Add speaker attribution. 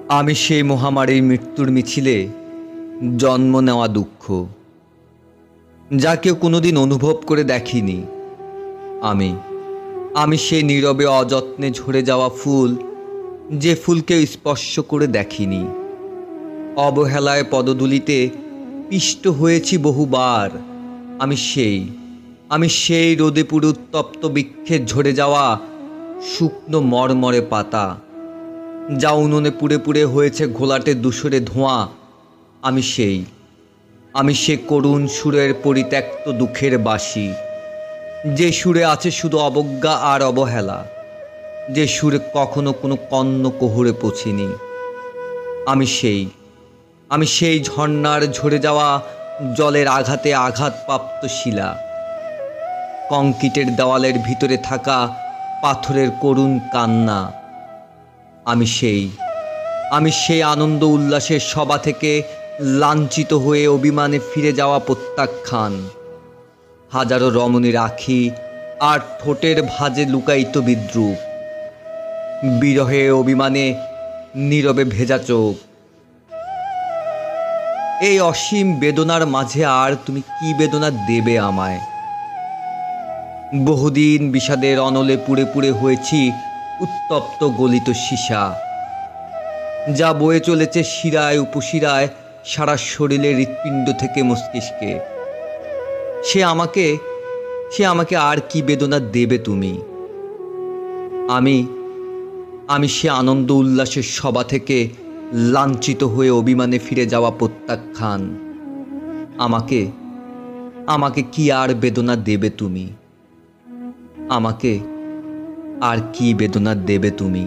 Speaker 1: আমি সেই মহামারীর মৃত্যুর মিছিলে জন্ম নেওয়া দুঃখ, যা কেউ কোনোদিন অনুভব করে দেখেনি। আমি আমি সেই নীরবে অযত্নে ঝরে যাওয়া ফুল, যে ফুলকে স্পর্শ করে দেখিনি। অবহেলায় পদধূলিতে পিষ্ট হয়েছি বহুবার। আমি সেই রোদে পুরো উত্তপ্ত বৃক্ষে ঝরে যাওয়া শুকনো মরমরে পাতা, যা উনুনে পুড়ে পুড়ে হয়েছে ঘোলাটে ধূসরে ধোঁয়া। আমি সে করুণ সুরের পরিত্যক্ত দুঃখের বাঁশি, যে সুরে আছে শুধু অবজ্ঞা আর অবহেলা, যে সুরে কখনো কোনো কর্ণ কোহরে পৌঁছেনি। আমি সেই ঝর্ণার ঝরে যাওয়া জলের আঘাতে আঘাতপ্রাপ্ত শিলা, কংক্রিটের দেওয়ালের ভিতরে থাকা পাথরের করুণ কান্না। আমি সেই আনন্দ উল্লাসের সভা থেকে লাঞ্ছিত হয়ে অভিমানে ফিরে যাওয়া প্রত্যাখ্যান। হাজারো রমণীর আখি আর ঠোঁটের ভাঁজে লুকায়িত বিদ্রূপ, বিরহে অভিমানে নীরবে ভেজা চোখ। এই অসীম বেদনার মাঝে আর তুমি কি বেদনা দেবে আমায়? বহুদিন বিষাদের অনলে পুড়ে পুড়ে হয়েছি উত্তপ্ত গলিত সীসা, যা বয়ে চলেছে শিরায় উপশিরায় সারা শরীরের হৃৎপিণ্ড থেকে মস্তিষ্কে। সে আমাকে আর কি বেদনা দেবে তুমি? আমি সে আনন্দ উল্লাসের সভা থেকে লাঞ্ছিত হয়ে অভিমানে ফিরে যাওয়া প্রত্যাখ্যান। আমাকে কি আর বেদনা দেবে তুমি? আমাকে আর কি বেদনা দেবে তুমি?